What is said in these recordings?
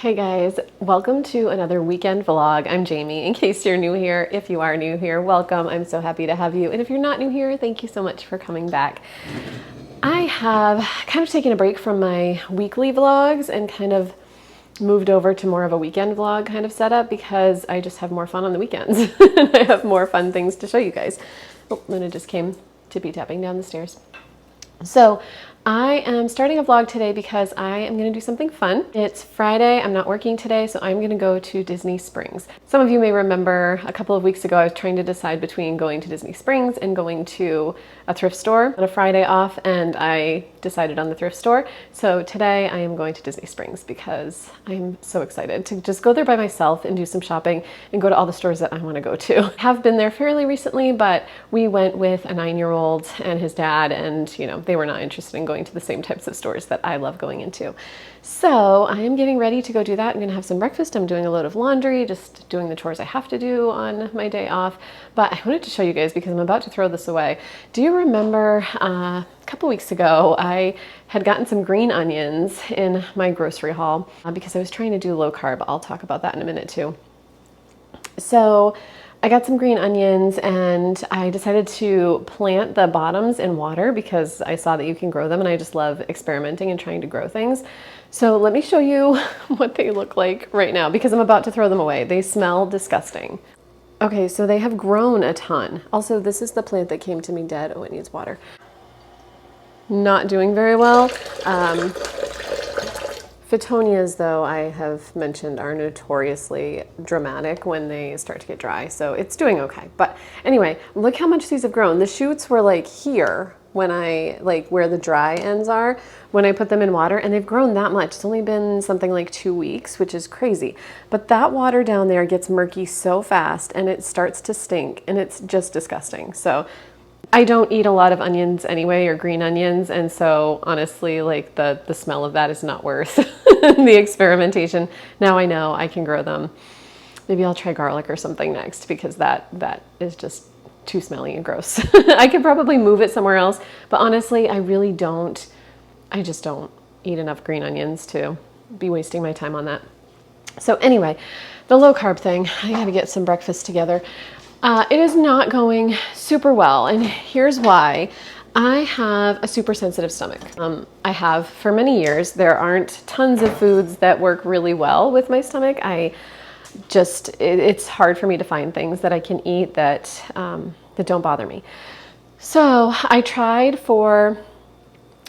Hey guys, welcome to another weekend vlog. I'm Jamie. In case you're new here, if you are new here, welcome. I'm so happy to have you. And if you're not new here, thank you so much for coming back. I have kind of taken a break from my weekly vlogs and kind of moved over to more of a weekend vlog kind of setup because I just have more fun on the weekends. And I have more fun things to show you guys. Oh, Luna just came tippy tapping down the stairs. So I am starting a vlog today because I am going to do something fun. It's Friday, I'm not working today, so I'm going to go to Disney Springs. Some of you may remember a couple of weeks ago I was trying to decide between going to Disney Springs and going to a thrift store on a Friday off, and I decided on the thrift store. So today I am going to Disney Springs because I'm so excited to just go there by myself and do some shopping and go to all the stores that I want to go to. I have been there fairly recently, but we went with a 9-year-old and his dad, and they were not interested in going to the same types of stores that I love going into. So I am getting ready to go do that. I'm gonna have some breakfast. I'm doing a load of laundry, just doing the chores I have to do on my day off. But I wanted to show you guys because I'm about to throw this away. Do you remember a couple weeks ago, I had gotten some green onions in my grocery haul because I was trying to do low carb. I'll talk about that in a minute too. So I got some green onions and I decided to plant the bottoms in water because I saw that you can grow them, and I just love experimenting and trying to grow things. So let me show you what they look like right now because I'm about to throw them away. They smell disgusting. Okay, so they have grown a ton. Also, this is the plant that came to me dead. Oh, it needs water. Not doing very well. Phoetonias, though, I have mentioned, are notoriously dramatic when they start to get dry, so it's doing okay. But anyway, look how much these have grown. The shoots were like here when where the dry ends are, when I put them in water, and they've grown that much. It's only been something like 2 weeks, which is crazy. But that water down there gets murky so fast, and it starts to stink, and it's just disgusting. So I don't eat a lot of onions anyway, or green onions, and so honestly, like the smell of that is not worth the experimentation. Now I know I can grow them. Maybe I'll try garlic or something next because that is just too smelly and gross. I could probably move it somewhere else, but honestly, I just don't eat enough green onions to be wasting my time on that. So anyway, the low carb thing, I gotta get some breakfast together. It is not going super well, and here's why. I have a super sensitive stomach. I have for many years. There aren't tons of foods that work really well with my stomach. It's hard for me to find things that I can eat that don't bother me. So I tried for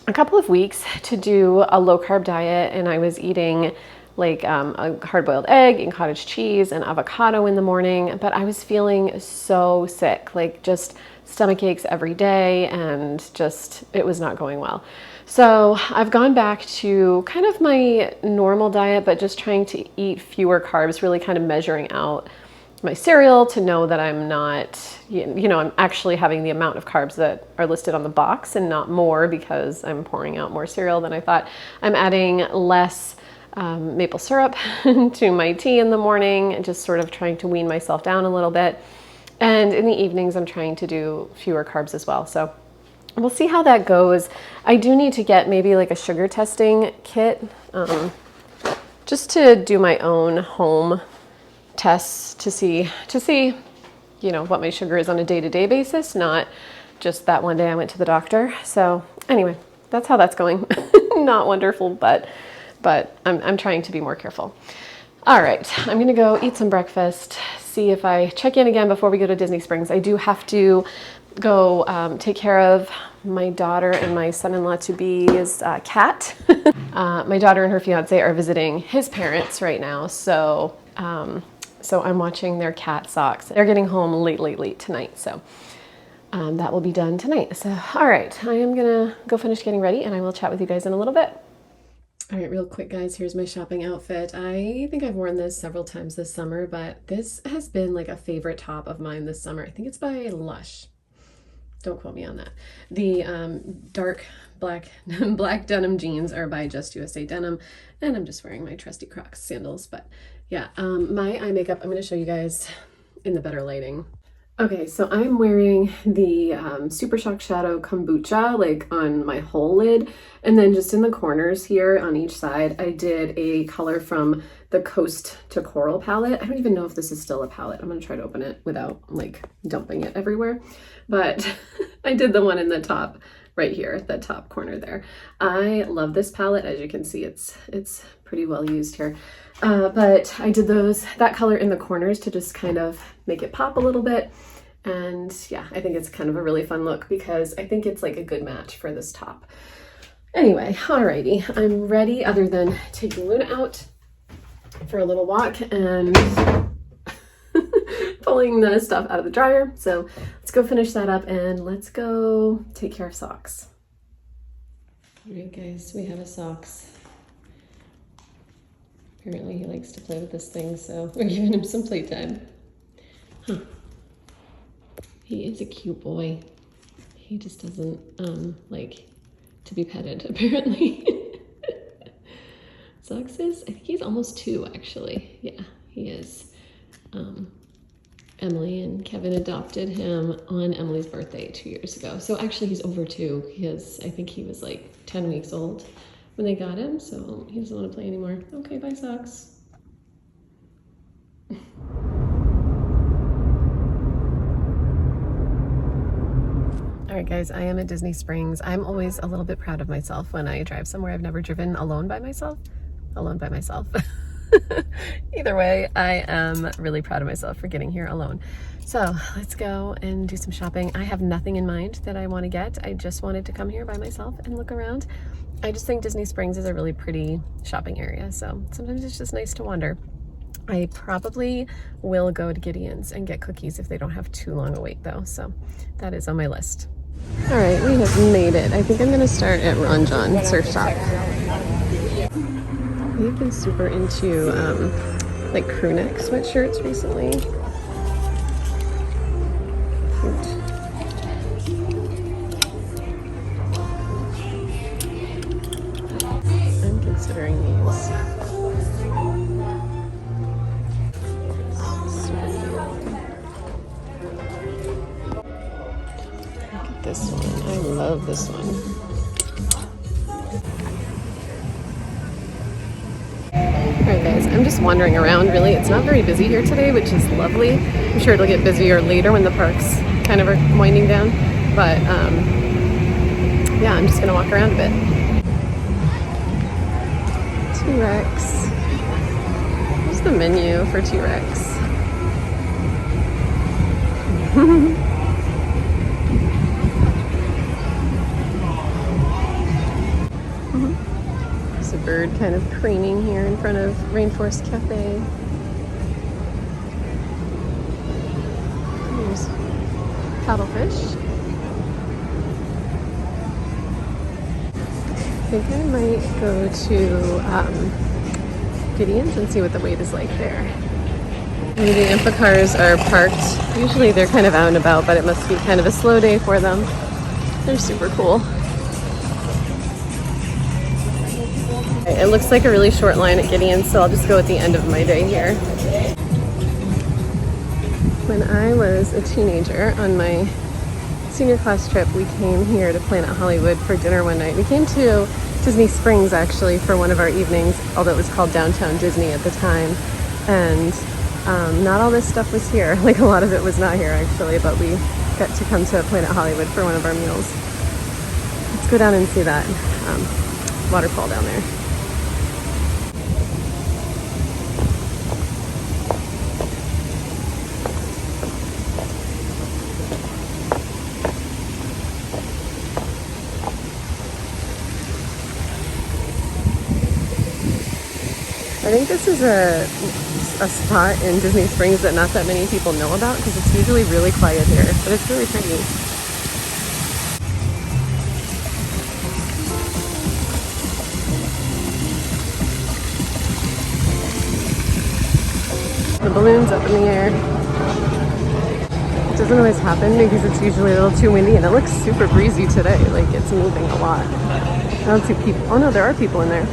a couple of weeks to do a low carb diet, and I was eating like a hard-boiled egg and cottage cheese and avocado in the morning, but I was feeling so sick, like just stomach aches every day, and just it was not going well. So I've gone back to kind of my normal diet, but just trying to eat fewer carbs, really kind of measuring out my cereal to know that I'm not, I'm actually having the amount of carbs that are listed on the box and not more because I'm pouring out more cereal than I thought. I'm adding less maple syrup to my tea in the morning, and just sort of trying to wean myself down a little bit. And in the evenings, I'm trying to do fewer carbs as well. So we'll see how that goes. I do need to get maybe like a sugar testing kit, just to do my own home tests to see, what my sugar is on a day-to-day basis, not just that one day I went to the doctor. So anyway, that's how that's going. Not wonderful, but I'm trying to be more careful. All right, I'm gonna go eat some breakfast, see if I check in again before we go to Disney Springs. I do have to go take care of my daughter and my son-in-law-to-be's cat. My daughter and her fiance are visiting his parents right now, so I'm watching their cat socks. They're getting home late tonight, so that will be done tonight. So, all right, I am gonna go finish getting ready, and I will chat with you guys in a little bit. All right, real quick, guys, here's my shopping outfit. I think I've worn this several times this summer, but this has been like a favorite top of mine this summer. I think it's by Lush. Don't quote me on that. The dark black denim jeans are by Just USA Denim, and I'm just wearing my trusty Crocs sandals. But yeah, my eye makeup, I'm going to show you guys in the better lighting. Okay, so I'm wearing the Super Shock Shadow Kombucha like on my whole lid, and then just in the corners here on each side, I did a color from the Coast to Coral palette. I don't even know if this is still a palette. I'm gonna try to open it without like dumping it everywhere, but I did the one in the top right here, the top corner there. I love this palette. As you can see, it's pretty well used here. But I did that color in the corners to just kind of make it pop a little bit. And yeah, I think it's kind of a really fun look because I think it's like a good match for this top. Anyway, alrighty, I'm ready other than taking Luna out for a little walk and pulling the stuff out of the dryer. So let's go finish that up and let's go take care of socks. All right, guys, we have a socks. Apparently he likes to play with this thing, so we're giving him some playtime. Huh. He is a cute boy. He just doesn't like to be petted, apparently. Socks is, I think he's almost 2, actually. Yeah, he is. Emily and Kevin adopted him on Emily's birthday 2 years ago. So actually he's over 2 because I think he was like 10 weeks old when they got him, so he doesn't want to play anymore. Okay, bye, socks. All right, guys, I am at Disney Springs. I'm always a little bit proud of myself when I drive somewhere I've never driven alone by myself. Either way, I am really proud of myself for getting here alone. So let's go and do some shopping. I have nothing in mind that I want to get. I just wanted to come here by myself and look around. I just think Disney Springs is a really pretty shopping area, so sometimes it's just nice to wander. I probably will go to Gideon's and get cookies if they don't have too long a wait though, so that is on my list. All right, we have made it. I think I'm gonna start at Ron Jon Surf Shop. We've been super into like crew neck sweatshirts recently. Cute. I'm considering these. Super cute. Look at this one. I love this one. Alright guys, I'm just wandering around really. It's not very busy here today, which is lovely. I'm sure it'll get busier later when the parks kind of are winding down. But yeah, I'm just gonna walk around a bit. T-Rex. Here's the menu for T-Rex. There's a bird kind of preening here in front of Rainforest Cafe. There's paddlefish. I think I might go to Gideon's and see what the wait is like there. Maybe the Amphicars are parked. Usually they're kind of out and about, but it must be kind of a slow day for them. They're super cool. It looks like a really short line at Gideon's, so I'll just go at the end of my day here. When I was a teenager on my senior class trip, we came here to Planet Hollywood for dinner one night. We came to Disney Springs actually for one of our evenings, although it was called Downtown Disney at the time. And not all this stuff was here. Like a lot of it was not here actually, but we got to come to Planet Hollywood for one of our meals. Let's go down and see that waterfall down there. I think this is a spot in Disney Springs that not that many people know about because it's usually really quiet here, but it's really pretty. The balloon's up in the air. It doesn't always happen because it's usually a little too windy and it looks super breezy today, like it's moving a lot. I don't see people. Oh no, there are people in there.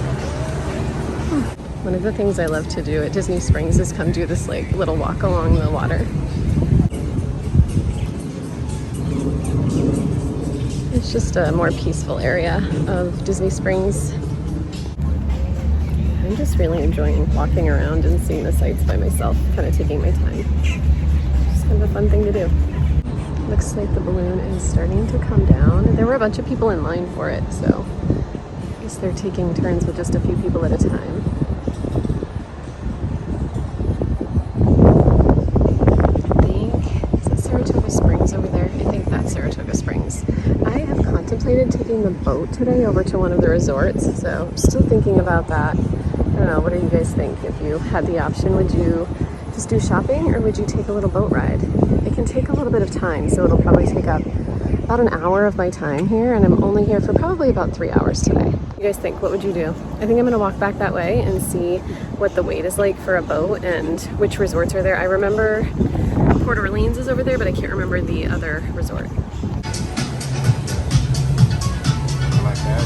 One of the things I love to do at Disney Springs is come do this like little walk along the water. It's just a more peaceful area of Disney Springs. I'm just really enjoying walking around and seeing the sights by myself, kind of taking my time. Just kind of a fun thing to do. Looks like the balloon is starting to come down. There were a bunch of people in line for it, so I guess they're taking turns with just a few people at a time. Saratoga Springs over there. I think that's Saratoga Springs. I have contemplated taking the boat today over to one of the resorts, so I'm still thinking about that. I don't know, what do you guys think? If you had the option, would you just do shopping or would you take a little boat ride? It can take a little bit of time, so it'll probably take up about an hour of my time here, and I'm only here for probably about 3 hours today. You guys think, what would you do? I think I'm gonna walk back that way and see what the wait is like for a boat and which resorts are there. I remember Port Orleans is over there, but I can't remember the other resort.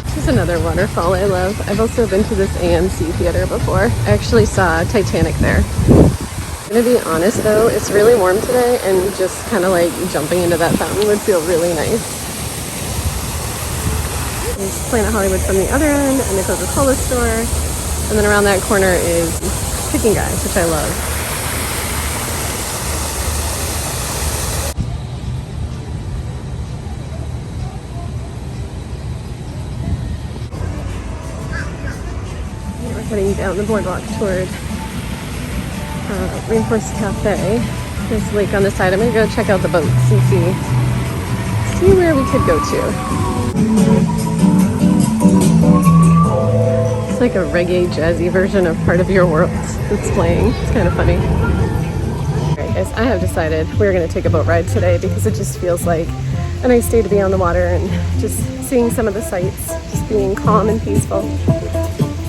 This is another waterfall I love. I've also been to this AMC theater before. I actually saw Titanic there. I'm gonna be honest though, it's really warm today, and just kind of like jumping into that fountain would feel really nice. There's Planet Hollywood from the other end, and the Coca-Cola store, and then around that corner is Picking Guys, which I love. Heading down the boardwalk toward Rainforest Cafe. There's a lake on the side. I'm gonna go check out the boats and see where we could go to. It's like a reggae jazzy version of Part of Your World that's playing. It's kind of funny. Alright guys, I have decided we're gonna take a boat ride today because it just feels like a nice day to be on the water and just seeing some of the sights, just being calm and peaceful.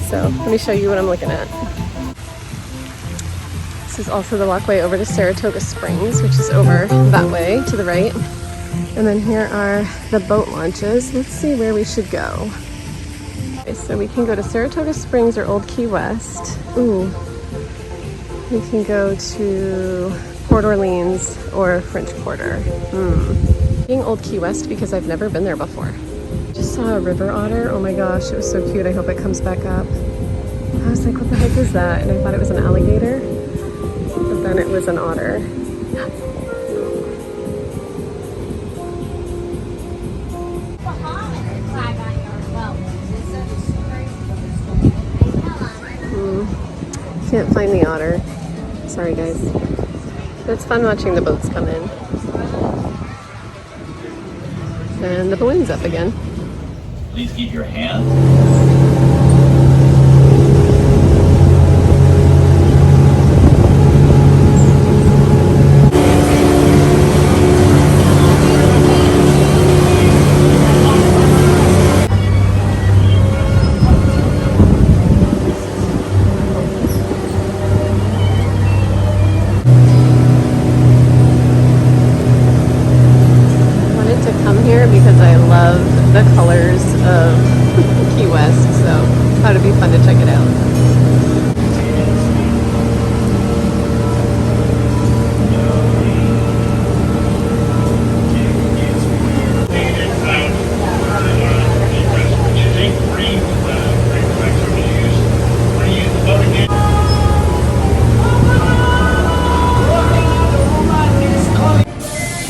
So let me show you what I'm looking at. This is also the walkway over to Saratoga Springs, which is over that way to the right. And then here are the boat launches. Let's see where we should go. Okay, so we can go to Saratoga Springs or Old Key West. Ooh, we can go to Port Orleans or French Quarter. Being Old Key West because I've never been there before. Just saw a river otter. Oh my gosh, it was so cute. I hope it comes back up. I was like, what the heck is that? And I thought it was an alligator, but then it was an otter. Can't find the otter. Sorry guys. But it's fun watching the boats come in. And the balloon's up again. Please keep your hand. Because I love the colors of Key West, so I thought it'd be fun to check it out.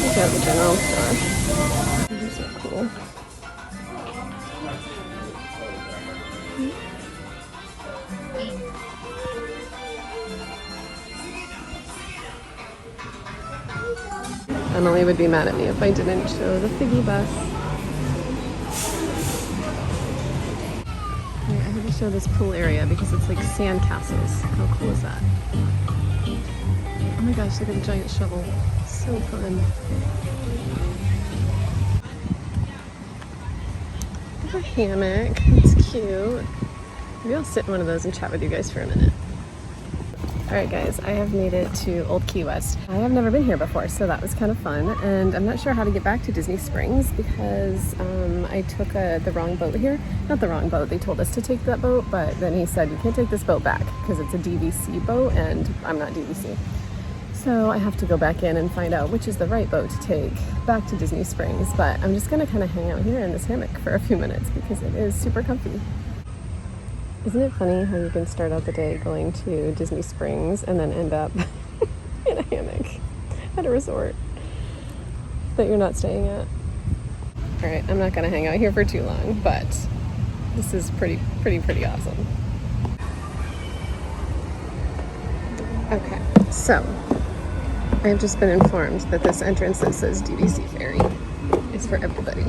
Check out the general store. These are cool. Emily would be mad at me if I didn't show the Figgy bus. Okay, I have to show this pool area because it's like sand castles. How cool is that? Oh my gosh, look at the giant shovel. So fun. A hammock. It's cute. Maybe I'll sit in one of those and chat with you guys for a minute. Alright guys, I have made it to Old Key West. I have never been here before, so that was kind of fun. And I'm not sure how to get back to Disney Springs because I took the wrong boat here. Not the wrong boat, they told us to take that boat, but then he said you can't take this boat back because it's a DVC boat and I'm not DVC. So So I have to go back in and find out which is the right boat to take back to Disney Springs, but I'm just gonna kind of hang out here in this hammock for a few minutes because it is super comfy. Isn't it funny how you can start out the day going to Disney Springs and then end up in a hammock at a resort that you're not staying at? All right, I'm not gonna hang out here for too long, but this is pretty awesome. Okay, so I have just been informed that this entrance that says DVC Ferry is for everybody.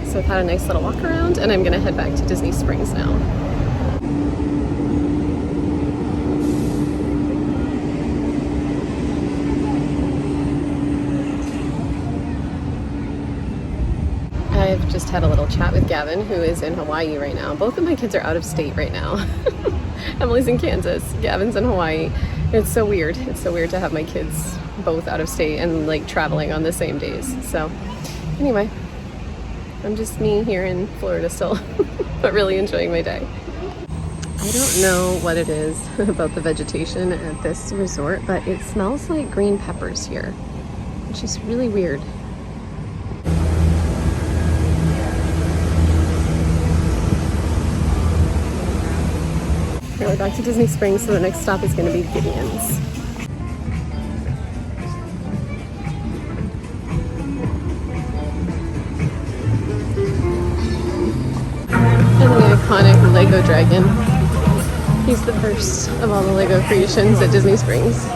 So I've had a nice little walk around and I'm gonna head back to Disney Springs now. I've just had a little chat with Gavin, who is in Hawaii right now. Both of my kids are out of state right now. Emily's in Kansas, Gavin's in Hawaii. It's so weird. It's so weird to have my kids both out of state and like traveling on the same days. So anyway, I'm just me here in Florida still, but really enjoying my day. I don't know what it is about the vegetation at this resort, but it smells like green peppers here, which is really weird. We're back to Disney Springs, so the next stop is going to be Gideon's. And the iconic Lego Dragon. He's the first of all the Lego creations at Disney Springs.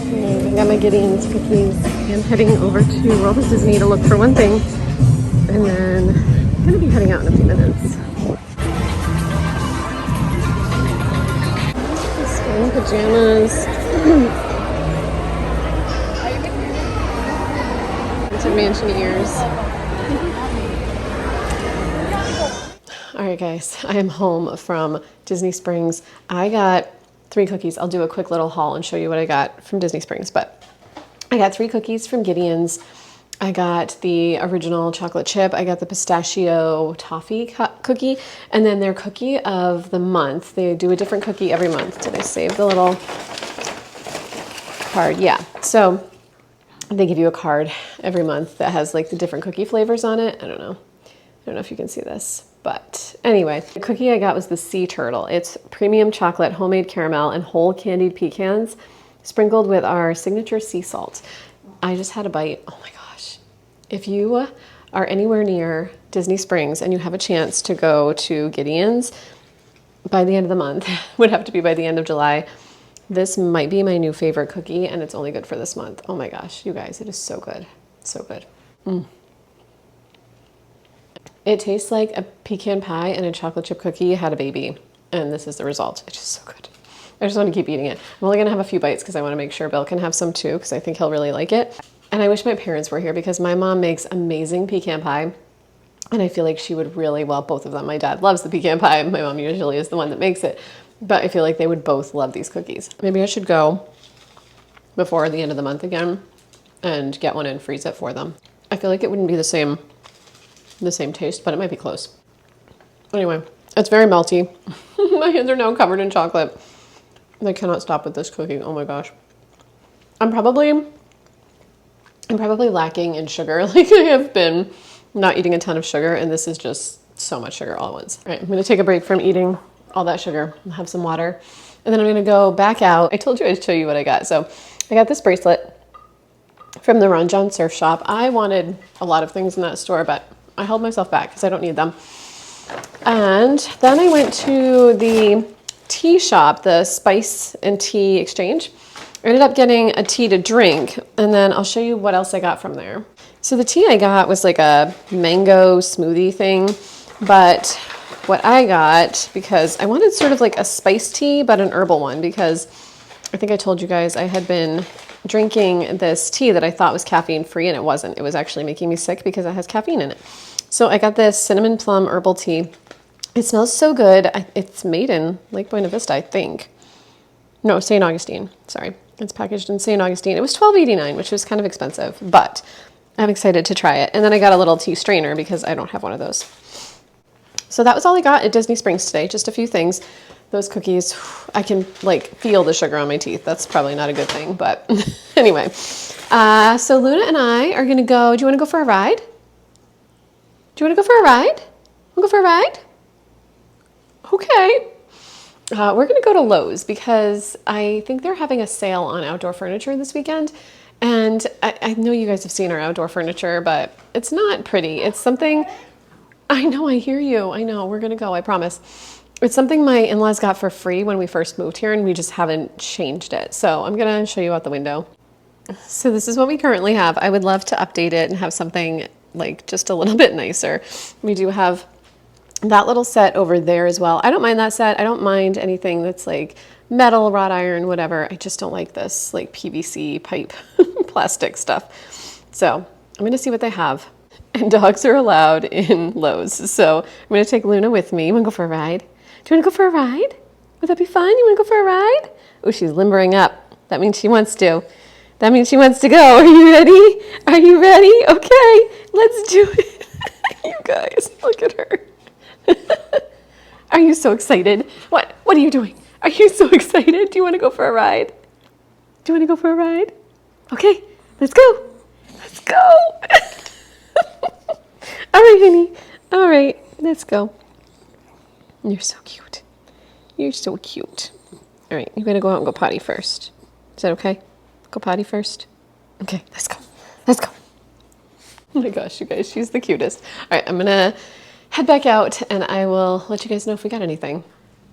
I got my Gideon's cookies. I'm heading over to World of Disney to look for one thing, and then I'm gonna be heading out in a few minutes. Spring pajamas. Into mansion ears. All right, guys, I am home from Disney Springs. I got 3 cookies. I'll do a quick little haul and show you what I got from Disney Springs, but I got 3 cookies from Gideon's. I got the original chocolate chip. I got the pistachio toffee cookie, and then their cookie of the month. They do a different cookie every month. Did I save the little card? Yeah. So they give you a card every month that has like the different cookie flavors on it. I don't know if you can see this. But anyway, the cookie I got was the Sea Turtle. It's premium chocolate, homemade caramel, and whole candied pecans sprinkled with our signature sea salt. I just had a bite. Oh my gosh. If you are anywhere near Disney Springs and you have a chance to go to Gideon's by the end of the month, would have to be by the end of July, this might be my new favorite cookie, and it's only good for this month. Oh my gosh, you guys, it is so good. So good. It tastes like a pecan pie and a chocolate chip cookie had a baby, and this is the result. It's just so good. I just want to keep eating it. I'm only gonna have a few bites because I want to make sure Bill can have some too, because I think he'll really like it. And I wish my parents were here because my mom makes amazing pecan pie, and I feel like she would really, well, both of them. My dad loves the pecan pie. My mom usually is the one that makes it, but I feel like they would both love these cookies. Maybe I should go before the end of the month again and get one and freeze it for them. I feel like it wouldn't be the same taste, but it might be close. Anyway, it's very melty. My hands are now covered in chocolate. I cannot stop with this cookie. Oh my gosh. I'm probably lacking in sugar. Like I have been not eating a ton of sugar, and this is just so much sugar all at once. All right, I'm gonna take a break from eating all that sugar. I'll have some water, and then I'm gonna go back out. I told you I'd show you what I got. So I got this bracelet from the Ron Jon Surf Shop. I wanted a lot of things in that store, but I held myself back because I don't need them. And then I went to the tea shop, the Spice and Tea Exchange. I ended up getting a tea to drink, and then I'll show you what else I got from there. So the tea I got was like a mango smoothie thing, but what I got, because I wanted sort of like a spiced tea, but an herbal one, because I think I told you guys I had been drinking this tea that I thought was caffeine free, and it wasn't. It was actually making me sick because it has caffeine in it. So I got this cinnamon plum herbal tea. It smells so good. It's made in Lake Buena Vista, I think. No, St. Augustine. Sorry. It's packaged in St. Augustine. It was $12.89, which was kind of expensive, but I'm excited to try it. And then I got a little tea strainer because I don't have one of those. So that was all I got at Disney Springs today. Just a few things. Those cookies, I can like feel the sugar on my teeth. That's probably not a good thing, but anyway. So Luna and I are gonna go, do you wanna go for a ride? Do you wanna go for a ride? Wanna go for a ride? Okay. We're gonna go to Lowe's because I think they're having a sale on outdoor furniture this weekend. And I know you guys have seen our outdoor furniture, but it's not pretty. It's something, I know, I hear you. I know, we're gonna go, I promise. It's something my in-laws got for free when we first moved here and we just haven't changed it. So I'm gonna show you out the window. So this is what we currently have. I would love to update it and have something like just a little bit nicer. We do have that little set over there as well. I don't mind that set. I don't mind anything that's like metal, wrought iron, whatever. I just don't like this like PVC pipe plastic stuff. So I'm gonna see what they have. And dogs are allowed in Lowe's. So I'm gonna take Luna with me. You wanna go for a ride? Do you wanna go for a ride? Would that be fun? You wanna go for a ride? Oh, she's limbering up. That means she wants to. That means she wants to go. Are you ready? Are you ready? Okay, let's do it. You guys, look at her. Are you so excited? What are you doing? Are you so excited? Do you want to go for a ride? Do you want to go for a ride? Okay, let's go. Let's go. All right, honey. All right, let's go. You're so cute. You're so cute. All right, you're going to go out and go potty first. Is that okay? Go potty first? Okay, let's go. Let's go. Oh my gosh, you guys, she's the cutest. All right, I'm going to head back out and I will let you guys know if we got anything.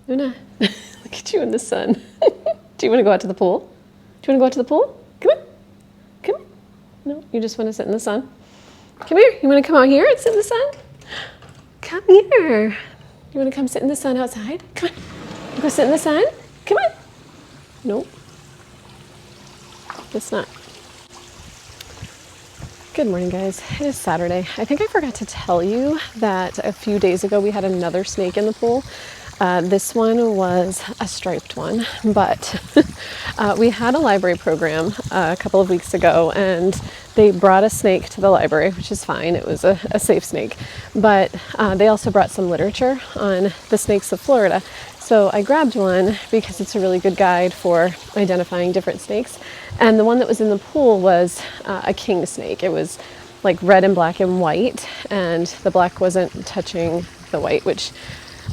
Luna, look at you in the sun. Do you want to go out to the pool? Do you want to go out to the pool? Come on. Come on. No, you just want to sit in the sun? Come here. You want to come out here and sit in the sun? Come here. You want to come sit in the sun outside? Come on. You go sit in the sun? Come on. Nope. It's not. Good morning, guys. It is Saturday. I think I forgot to tell you that a few days ago we had another snake in the pool. This one was a striped one, but we had a library program a couple of weeks ago and they brought a snake to the library, which is fine. It was a safe snake, but they also brought some literature on the snakes of Florida. So I grabbed one because it's a really good guide for identifying different snakes. And the one that was in the pool was a king snake. It was like red and black and white, and the black wasn't touching the white, which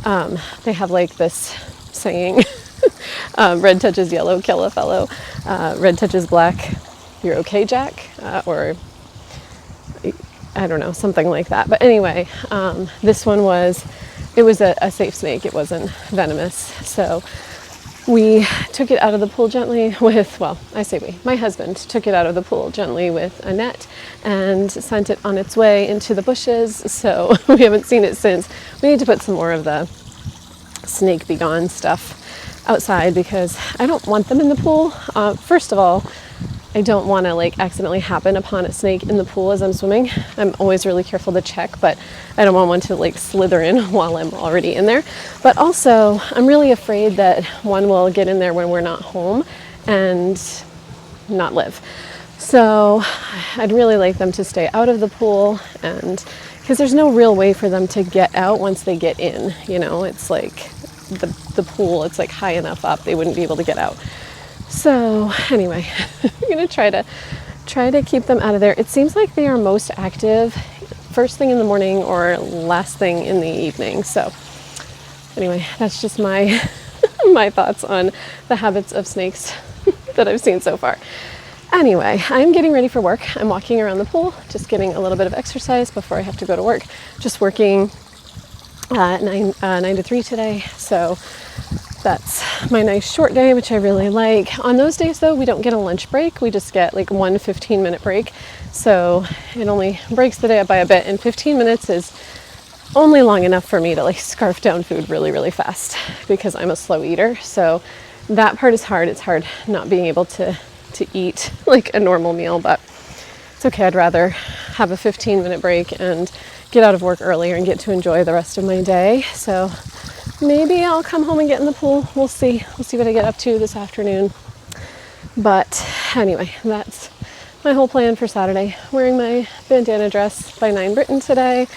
they have like this saying, red touches yellow, kill a fellow. Red touches black, you're okay, Jack, or I don't know, something like that. But anyway, this one was, it was a safe snake. It wasn't venomous. So we took it out of the pool gently with, well, I say we, my husband took it out of the pool gently with a net and sent it on its way into the bushes. So we haven't seen it since. We need to put some more of the snake be gone stuff outside because I don't want them in the pool. First of all, I don't want to like accidentally happen upon a snake in the pool as I'm swimming. I'm always really careful to check, but I don't want one to like slither in while I'm already in there. But also, I'm really afraid that one will get in there when we're not home and not live. So I'd really like them to stay out of the pool, and because there's no real way for them to get out once they get in. You know, it's like the pool, it's like high enough up, they wouldn't be able to get out. So anyway, I'm gonna try to keep them out of there. It seems like they are most active first thing in the morning or last thing in the evening. So anyway, that's just my my thoughts on the habits of snakes that I've seen so far. Anyway, I'm getting ready for work. I'm walking around the pool, just getting a little bit of exercise before I have to go to work. Just working 9 to 3 today. So that's my nice short day, which I really like. On those days though, we don't get a lunch break. We just get like one 15-minute break. So it only breaks the day up by a bit, and 15 minutes is only long enough for me to like scarf down food really, really fast because I'm a slow eater. So that part is hard. It's hard not being able to eat like a normal meal, but it's okay. I'd rather have a 15-minute break and get out of work earlier and get to enjoy the rest of my day. So maybe I'll come home and get in the pool. We'll see. We'll see what I get up to this afternoon. But anyway, that's my whole plan for Saturday. Wearing my bandana dress by Nine Britain today.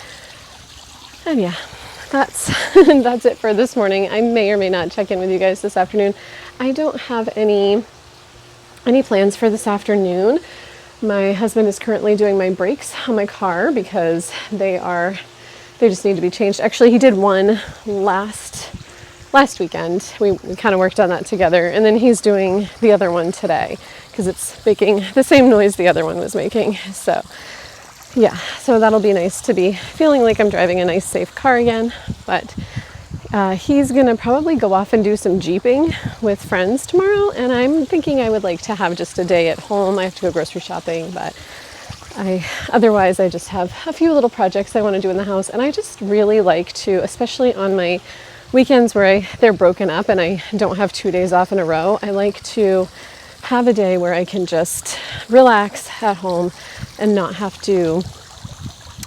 And yeah, that's that's it for this morning. I may or may not check in with you guys this afternoon. I don't have any plans for this afternoon. My husband is currently doing my brakes on my car because they just need to be changed. Actually, he did one last weekend. We kind of worked on that together, and then he's doing the other one today because it's making the same noise the other one was making. So yeah, so that'll be nice to be feeling like I'm driving a nice safe car again. But he's gonna probably go off and do some jeeping with friends tomorrow, and I'm thinking I would like to have just a day at home. I have to go grocery shopping, but otherwise I just have a few little projects I want to do in the house, and I just really like to, especially on my weekends where they're broken up and I don't have 2 days off in a row, I like to have a day where I can just relax at home and not have to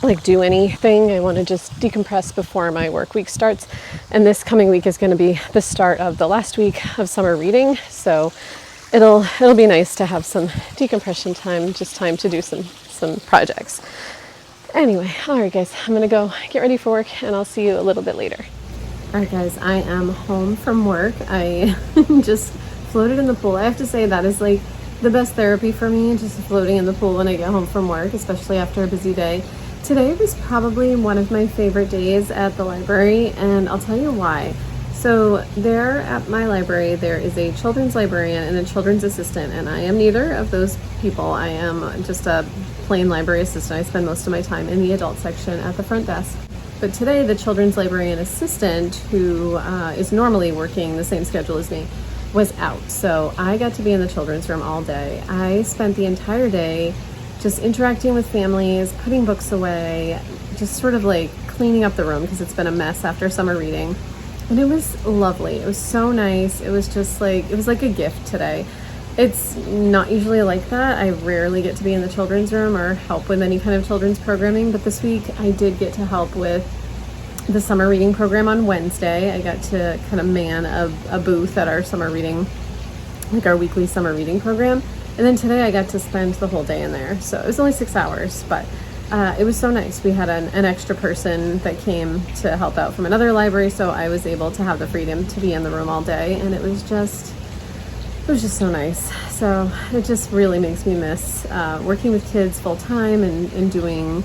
like do anything. I want to just decompress before my work week starts. And this coming week is going to be the start of the last week of summer reading. So it'll be nice to have some decompression time, just time to do some projects. Anyway, all right guys, I'm going to go get ready for work and I'll see you a little bit later. All right guys, I am home from work. I just floated in the pool. I have to say that is like the best therapy for me, just floating in the pool when I get home from work, especially after a busy day. Today was probably one of my favorite days at the library, and I'll tell you why. So there at my library, there is a children's librarian and a children's assistant, and I am neither of those people. I am just a plain library assistant. I spend most of my time in the adult section at the front desk. But today, the children's librarian assistant, who is normally working the same schedule as me, was out. So I got to be in the children's room all day. I spent the entire day just interacting with families, putting books away, just sort of like cleaning up the room because it's been a mess after summer reading. And it was lovely. It was so nice. It was just like, it was like a gift today. It's not usually like that. I rarely get to be in the children's room or help with any kind of children's programming, but this week I did get to help with the summer reading program on Wednesday. I got to kind of man a booth at our summer reading, like our weekly summer reading program. And then today I got to spend the whole day in there. So it was only 6 hours, but it was so nice. We had an extra person that came to help out from another library, so I was able to have the freedom to be in the room all day, and it was just so nice. So it just really makes me miss working with kids full time and doing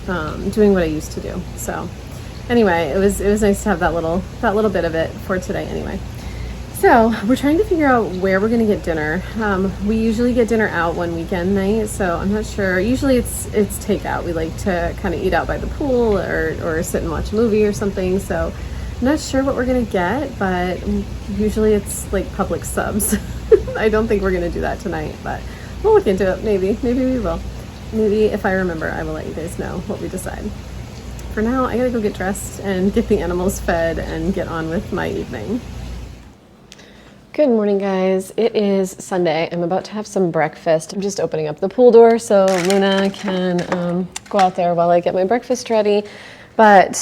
what I used to do. So anyway, it was nice to have that little bit of it for today anyway. So we're trying to figure out where we're gonna get dinner. We usually get dinner out one weekend night, so I'm not sure. Usually it's takeout. We like to kind of eat out by the pool or sit and watch a movie or something. So I'm not sure what we're gonna get, but usually it's like Publix subs. I don't think we're gonna do that tonight, but we'll look into it. Maybe we will. Maybe if I remember, I will let you guys know what we decide. For now, I gotta go get dressed and get the animals fed and get on with my evening. Good morning, guys. It is Sunday. I'm about to have some breakfast. I'm just opening up the pool door so Luna can go out there while I get my breakfast ready. But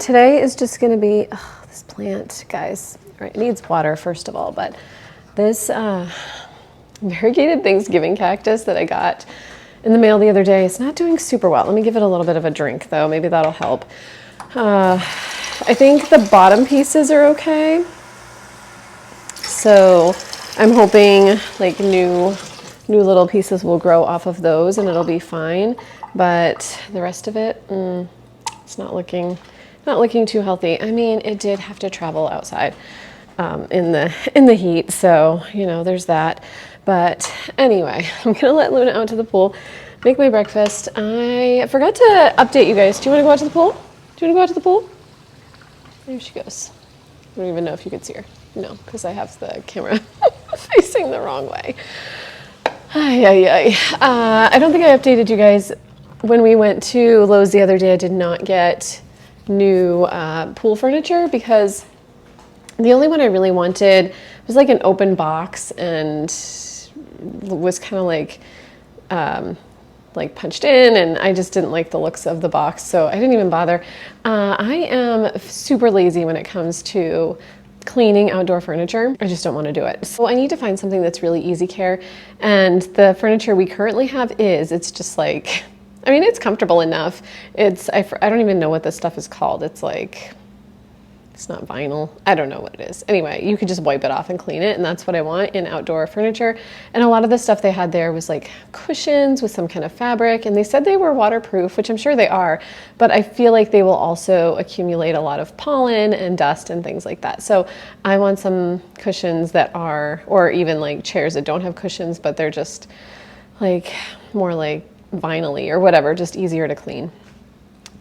today is just gonna be, this plant, guys. All right, it needs water first of all, but this variegated Thanksgiving cactus that I got in the mail the other day, it's not doing super well. Let me give it a little bit of a drink though. Maybe that'll help. I think the bottom pieces are okay. So I'm hoping like new little pieces will grow off of those and it'll be fine. But the rest of it, it's not looking too healthy. I mean, it did have to travel outside in the heat, so you know there's that. But anyway, I'm gonna let Luna out to the pool, make my breakfast. I forgot to update you guys. Do you want to go out to the pool? Do you want to go out to the pool? There she goes. I don't even know if you could see her. No, because I have the camera facing the wrong way. I don't think I updated you guys. When we went to Lowe's the other day, I did not get new pool furniture because the only one I really wanted was like an open box and was kind of like punched in, and I just didn't like the looks of the box, so I didn't even bother. I am super lazy when it comes to cleaning outdoor furniture. I just don't want to do it. So I need to find something that's really easy care. And the furniture we currently have it's just like, I mean, it's comfortable enough. I don't even know what this stuff is called. It's like, it's not vinyl. I don't know what it is. Anyway, you could just wipe it off and clean it, and that's what I want in outdoor furniture. And a lot of the stuff they had there was like cushions with some kind of fabric, and they said they were waterproof, which I'm sure they are, but I feel like they will also accumulate a lot of pollen and dust and things like that. So I want some cushions that are, or even like chairs that don't have cushions, but they're just like more like vinyl-y or whatever, just easier to clean.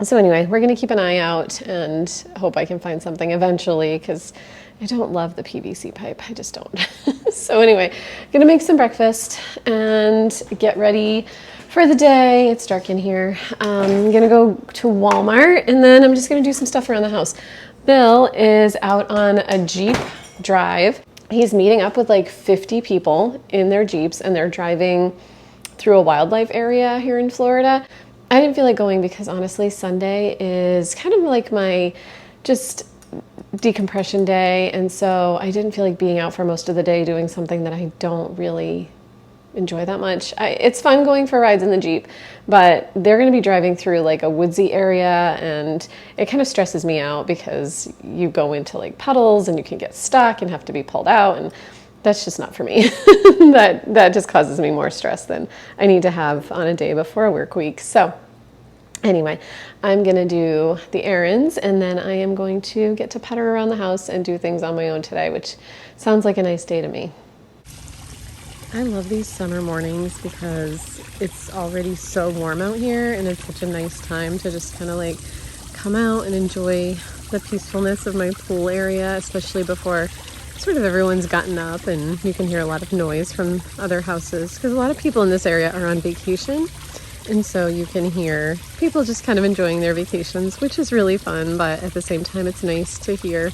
So anyway, we're going to keep an eye out and hope I can find something eventually, because I don't love the PVC pipe. I just don't. So anyway, going to make some breakfast and get ready for the day. It's dark in here. I'm going to go to Walmart, and then I'm just going to do some stuff around the house. Bill is out on a Jeep drive. He's meeting up with like 50 people in their Jeeps, and they're driving through a wildlife area here in Florida. I didn't feel like going because honestly, Sunday is kind of like my just decompression day. And so I didn't feel like being out for most of the day doing something that I don't really enjoy that much. It's fun going for rides in the Jeep, but they're going to be driving through like a woodsy area, and it kind of stresses me out because you go into like puddles and you can get stuck and have to be pulled out, and that's just not for me. That just causes me more stress than I need to have on a day before a work week. So anyway, I'm gonna do the errands, and then I am going to get to putter around the house and do things on my own today, which sounds like a nice day to me. I love these summer mornings because it's already so warm out here, and it's such a nice time to just kind of like come out and enjoy the peacefulness of my pool area, especially before sort of everyone's gotten up and you can hear a lot of noise from other houses, because a lot of people in this area are on vacation, and so you can hear people just kind of enjoying their vacations, which is really fun, but at the same time it's nice to hear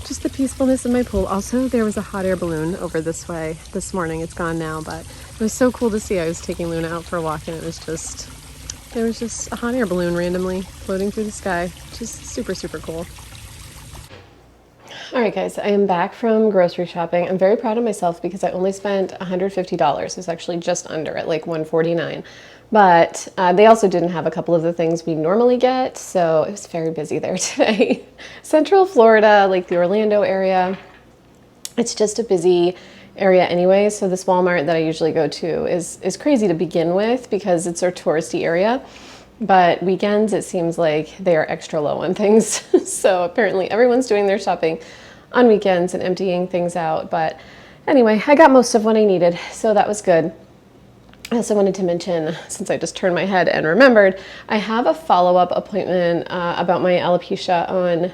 just the peacefulness of my pool. Also, there was a hot air balloon over this way this morning. It's gone now, but it was so cool to see. I was taking Luna out for a walk, and there was just a hot air balloon randomly floating through the sky. Just super, super cool. All right, guys, I am back from grocery shopping. I'm very proud of myself because I only spent $150. It was actually just under at like $149. But they also didn't have a couple of the things we normally get, so it was very busy there today. Central Florida, like the Orlando area, it's just a busy area anyway. So this Walmart that I usually go to is crazy to begin with because it's a touristy area. But weekends, it seems like they are extra low on things. So apparently everyone's doing their shopping on weekends and emptying things out. But anyway, I got most of what I needed, so that was good. I also wanted to mention, since I just turned my head and remembered, I have a follow-up appointment about my alopecia on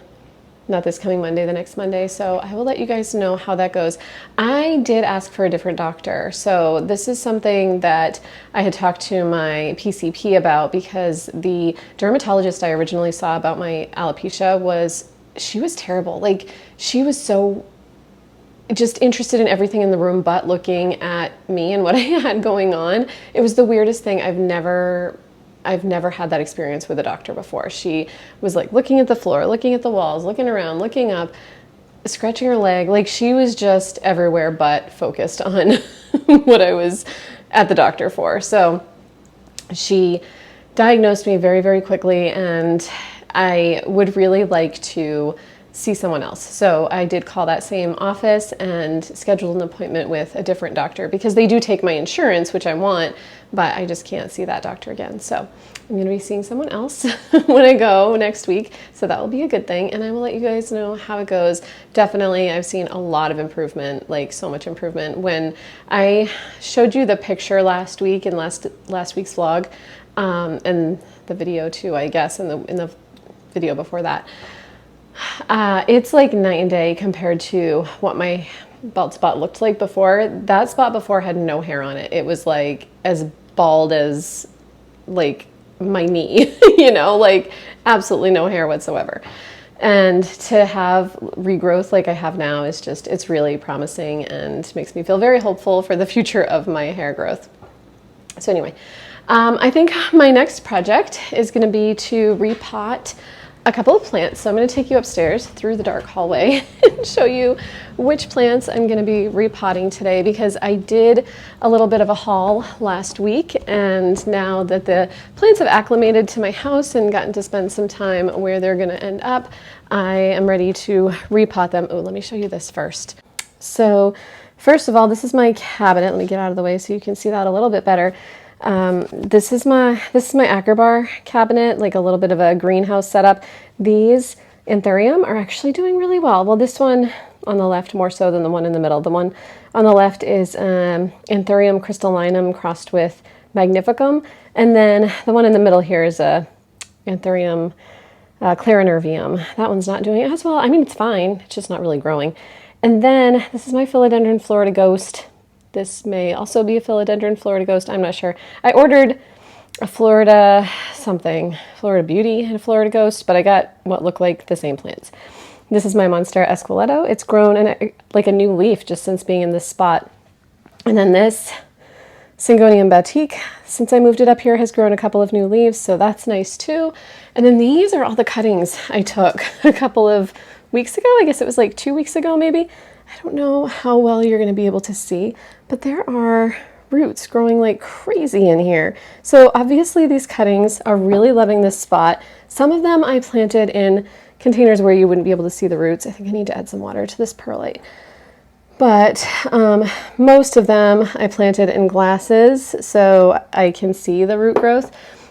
not this coming Monday, the next Monday. So I will let you guys know how that goes. I did ask for a different doctor. So this is something that I had talked to my PCP about, because the dermatologist I originally saw about my alopecia she was terrible. Like, she was so just interested in everything in the room but looking at me and what I had going on. It was the weirdest thing. I've never had that experience with a doctor before. She was like looking at the floor, looking at the walls, looking around, looking up, scratching her leg. Like, she was just everywhere but focused on what I was at the doctor for. So she diagnosed me very, very quickly, and I would really like to see someone else. So I did call that same office and scheduled an appointment with a different doctor, because they do take my insurance, which I want, but I just can't see that doctor again. So I'm going to be seeing someone else when I go next week. So that will be a good thing. And I will let you guys know how it goes. Definitely, I've seen a lot of improvement, like so much improvement. When I showed you the picture last week in last week's vlog, and the video too, I guess, in the video before that, it's like night and day compared to what my bald spot looked like before. That spot before had no hair on it. It was like as bald as like my knee, like absolutely no hair whatsoever. And to have regrowth like I have now is just, it's really promising and makes me feel very hopeful for the future of my hair growth. So anyway, I think my next project is going to be to repot a couple of plants. So I'm going to take you upstairs through the dark hallway and show you which plants I'm going to be repotting today, because I did a little bit of a haul last week, and now that the plants have acclimated to my house and gotten to spend some time where they're going to end up, I am ready to repot them. Oh, let me show you this first. So first of all, this is my cabinet. Let me get out of the way so you can see that a little bit better. This is my Acrobar cabinet, like a little bit of a greenhouse setup. These Anthurium are actually doing really well. Well, this one on the left more so than the one in the middle. The one on the left is Anthurium crystallinum crossed with magnificum, and then the one in the middle here is a Anthurium clarinervium. That one's not doing it as well. I mean, it's fine. It's just not really growing. And then this is my Philodendron Florida Ghost. This may also be a Philodendron Florida Ghost. I'm not sure. I ordered a Florida Beauty and a Florida Ghost, but I got what looked like the same plants. This is my Monstera Esqueleto. It's grown like a new leaf just since being in this spot. And then this Syngonium Batik, since I moved it up here, has grown a couple of new leaves, so that's nice too. And then these are all the cuttings I took a couple of weeks ago. I guess it was like 2 weeks ago maybe. I don't know how well you're going to be able to see, but there are roots growing like crazy in here. So obviously these cuttings are really loving this spot. Some of them I planted in containers where you wouldn't be able to see the roots. I think I need to add some water to this perlite. But most of them I planted in glasses so I can see the root growth.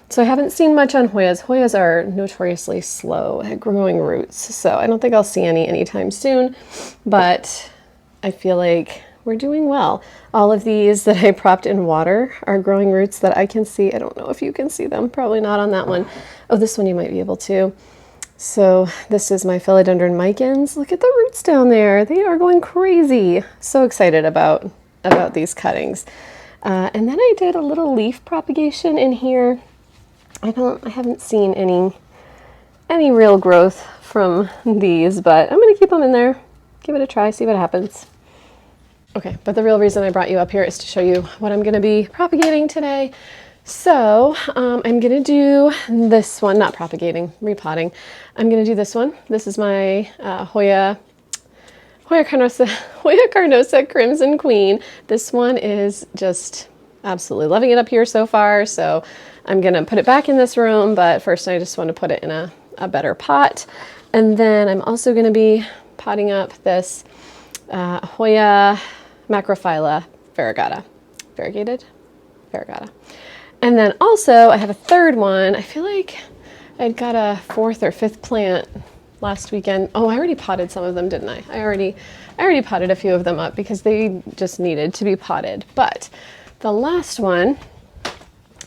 So I haven't seen much on Hoyas. Hoyas are notoriously slow at growing roots, so I don't think I'll see any anytime soon, but I feel like we're doing well. All of these that I propped in water are growing roots that I can see. I don't know if you can see them, probably not on that one. Oh, this one you might be able to. So this is my Philodendron micans. Look at the roots down there. They are going crazy. So excited about these cuttings. And then I did a little leaf propagation in here. I haven't seen any real growth from these, but I'm gonna keep them in there, give it a try, see what happens. Okay, but the real reason I brought you up here is to show you what I'm gonna be propagating today. So I'm gonna do this one, not propagating, repotting. I'm gonna do this one. This is my Hoya Carnosa Crimson Queen. This one is just absolutely loving it up here so far, so I'm gonna put it back in this room, but first I just want to put it in a better pot. And then I'm also gonna be potting up this Hoya Macrophylla variegata. Variegata. And then also I have a third one. I feel like I'd got a fourth or fifth plant last weekend. Oh, I already potted some of them, didn't I? I already potted a few of them up because they just needed to be potted. But the last one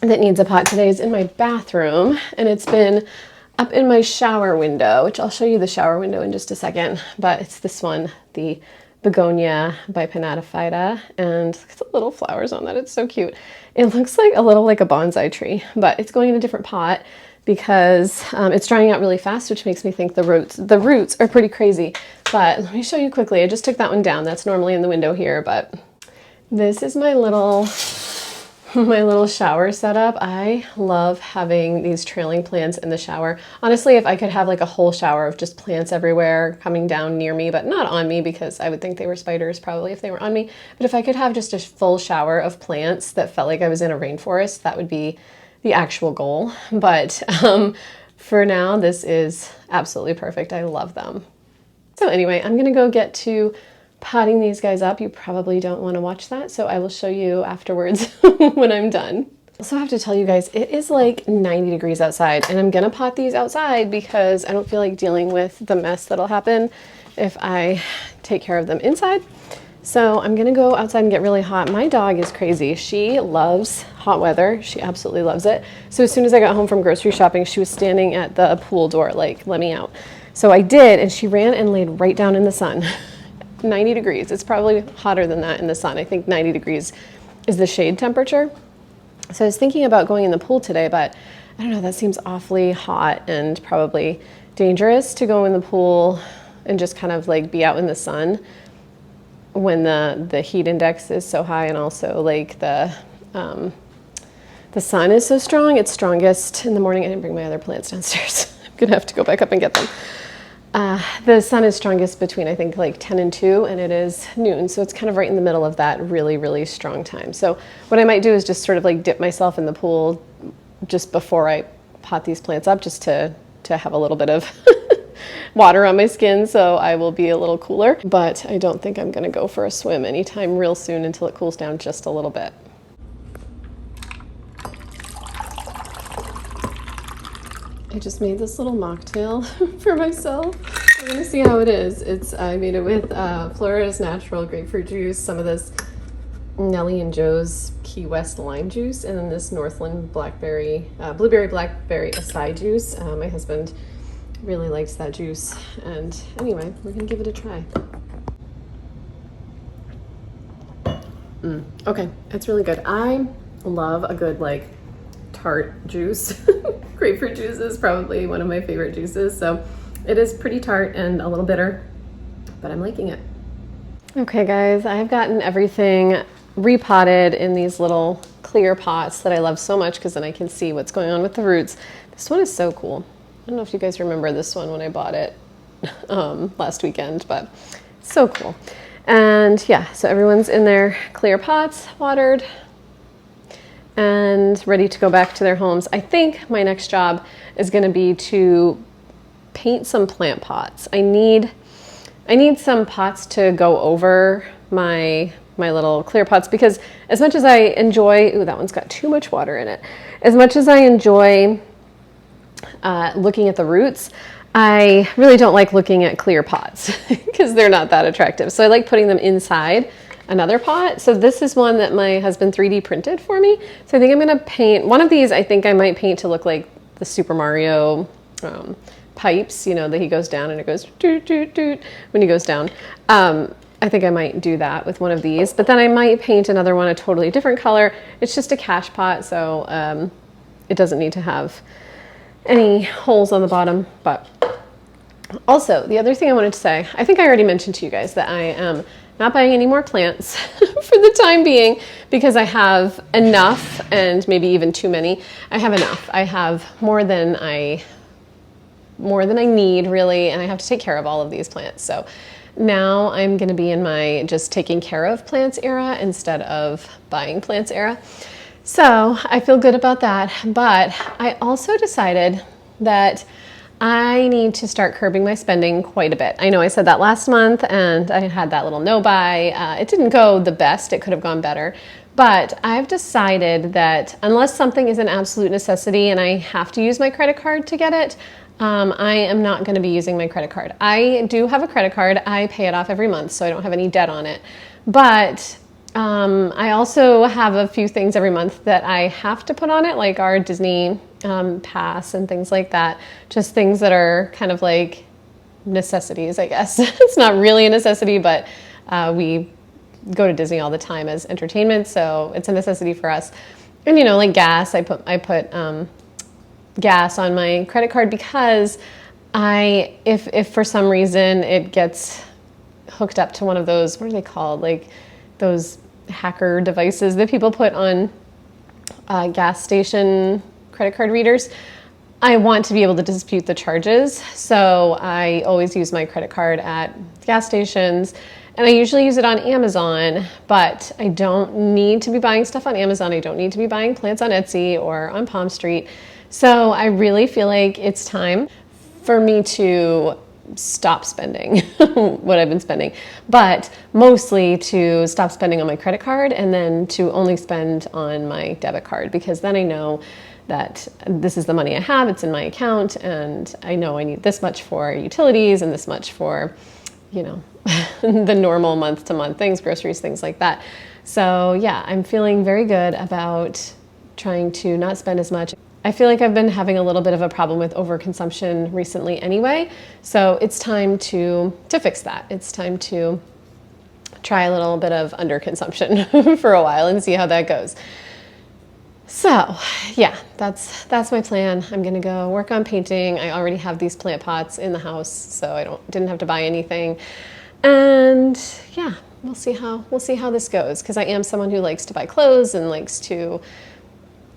that needs a pot today is in my bathroom, and it's been up in my shower window, which I'll show you the shower window in just a second, but it's this one, the Begonia bipennatophyta, and look at the little flowers on that. It's so cute. It looks like a bonsai tree, but it's going in a different pot because it's drying out really fast, which makes me think the roots are pretty crazy. But let me show you quickly. I just took that one down. That's normally in the window here, but this is my little shower setup. I love having these trailing plants in the shower. Honestly, if I could have like a whole shower of just plants everywhere coming down near me, but not on me because I would think they were spiders probably if they were on me. But if I could have just a full shower of plants that felt like I was in a rainforest, that would be the actual goal. But for now, this is absolutely perfect. I love them. So anyway, I'm gonna go get to potting these guys up. You probably don't want to watch that, so I will show you afterwards when I'm done. Also, I have to tell you guys, it is like 90 degrees outside, and I'm gonna pot these outside because I don't feel like dealing with the mess that'll happen if I take care of them inside. So I'm gonna go outside and get really hot. My dog is crazy. She loves hot weather. She absolutely loves it. So as soon as I got home from grocery shopping, she was standing at the pool door like, let me out. So I did, and she ran and laid right down in the sun. 90 degrees. It's probably hotter than that in the sun. I think 90 degrees is the shade temperature. So I was thinking about going in the pool today, but I don't know, that seems awfully hot and probably dangerous to go in the pool and just kind of like be out in the sun when the heat index is so high, and also like the sun is so strong. It's strongest in the morning. I didn't bring my other plants downstairs. gonna have to go back up and get them. The sun is strongest between, I think, like 10 and 2, and it is noon. So it's kind of right in the middle of that really, really strong time. So what I might do is just sort of like dip myself in the pool just before I pot these plants up, just to have a little bit of water on my skin, so I will be a little cooler. But I don't think I'm gonna go for a swim anytime real soon until it cools down just a little bit. I just made this little mocktail for myself. We're gonna see how it is. I made it with Flora's Natural grapefruit juice, some of this Nellie and Joe's Key West lime juice, and then this Northland blueberry blackberry acai juice. My husband really likes that juice, and anyway, we're gonna give it a try. Okay, it's really good. I love a good like tart juice. Grapefruit juice is probably one of my favorite juices, so it is pretty tart and a little bitter, but I'm liking it. Okay guys, I've gotten everything repotted in these little clear pots that I love so much because then I can see what's going on with the roots. This one is so cool. I don't know if you guys remember this one when I bought it last weekend, but it's so cool. And yeah, so everyone's in their clear pots, watered, and ready to go back to their homes. I think my next job is going to be to paint some plant pots. I need some pots to go over my little clear pots, because as much as I enjoy, ooh, that one's got too much water in it. As much as I enjoy looking at the roots, I really don't like looking at clear pots because they're not that attractive. So I like putting them inside another pot. So this is one that my husband 3D printed for me. So I think I'm gonna paint one of these. I think I might paint to look like the Super Mario pipes, you know, that he goes down and it goes doot, doot, doot when he goes down. I think I might do that with one of these, but then I might paint another one a totally different color. It's just a cache pot, so it doesn't need to have any holes on the bottom. But also, the other thing I wanted to say, I think I already mentioned to you guys that I am not buying any more plants for the time being because I have enough, and maybe even too many. I have enough. I have more than I need, really, and I have to take care of all of these plants. So now I'm going to be in my just taking care of plants era instead of buying plants era. So I feel good about that, but I also decided that I need to start curbing my spending quite a bit. I know I said that last month and I had that little no buy. It didn't go the best. It could have gone better. But I've decided that unless something is an absolute necessity and I have to use my credit card to get it, I am not going to be using my credit card. I do have a credit card. I pay it off every month, so I don't have any debt on it. But I also have a few things every month that I have to put on it, like our Disney pass and things like that. Just things that are kind of like necessities, I guess. It's not really a necessity, but we go to Disney all the time as entertainment, so it's a necessity for us. And you know, like gas, I put gas on my credit card because if for some reason it gets hooked up to one of those, what are they called? Like those hacker devices that people put on gas station credit card readers, I want to be able to dispute the charges. So I always use my credit card at gas stations, and I usually use it on Amazon, but I don't need to be buying stuff on Amazon. I don't need to be buying plants on Etsy or on Palm Street. So I really feel like it's time for me to stop spending what I've been spending, but mostly to stop spending on my credit card and then to only spend on my debit card, because then I know that this is the money I have, it's in my account, and I know I need this much for utilities and this much for, you know, the normal month-to-month things, groceries, things like that. So yeah, I'm feeling very good about trying to not spend as much. I feel like I've been having a little bit of a problem with overconsumption recently anyway, so it's time to fix that. It's time to try a little bit of underconsumption for a while and see how that goes. So yeah, that's my plan. I'm gonna go work on painting. I already have these plant pots in the house, so I didn't have to buy anything. And yeah, we'll see how this goes, because I am someone who likes to buy clothes and likes to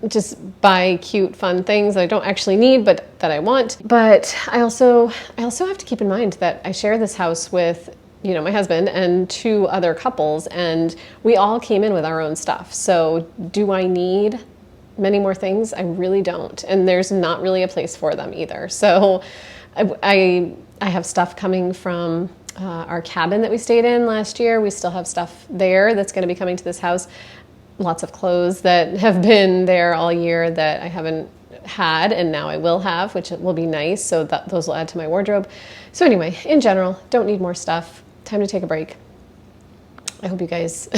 just buy cute, fun things that I don't actually need, but that I want. But I also have to keep in mind that I share this house with, you know, my husband and 2 other couples, and we all came in with our own stuff. So do I need many more things? I really don't. And there's not really a place for them either. So I have stuff coming from our cabin that we stayed in last year. We still have stuff there that's going to be coming to this house. Lots of clothes that have been there all year that I haven't had, and now I will have, which will be nice. So those will add to my wardrobe. So anyway, in general, don't need more stuff. Time to take a break. I hope you guys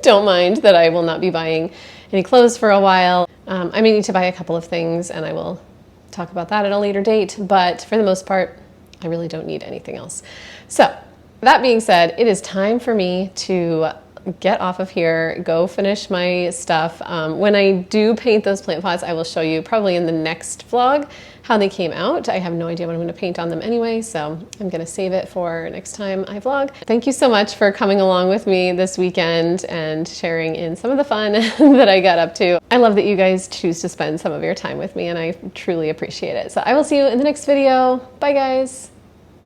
don't mind that I will not be buying any clothes for a while. I may need to buy a couple of things, and I will talk about that at a later date. But for the most part, I really don't need anything else. So that being said, it is time for me to get off of here, go finish my stuff. When I do paint those plant pots, I will show you probably in the next vlog how they came out. I have no idea what I'm going to paint on them anyway, so I'm going to save it for next time I vlog. Thank you so much for coming along with me this weekend and sharing in some of the fun that I got up to. I love that you guys choose to spend some of your time with me, and I truly appreciate it. So I will see you in the next video. Bye guys.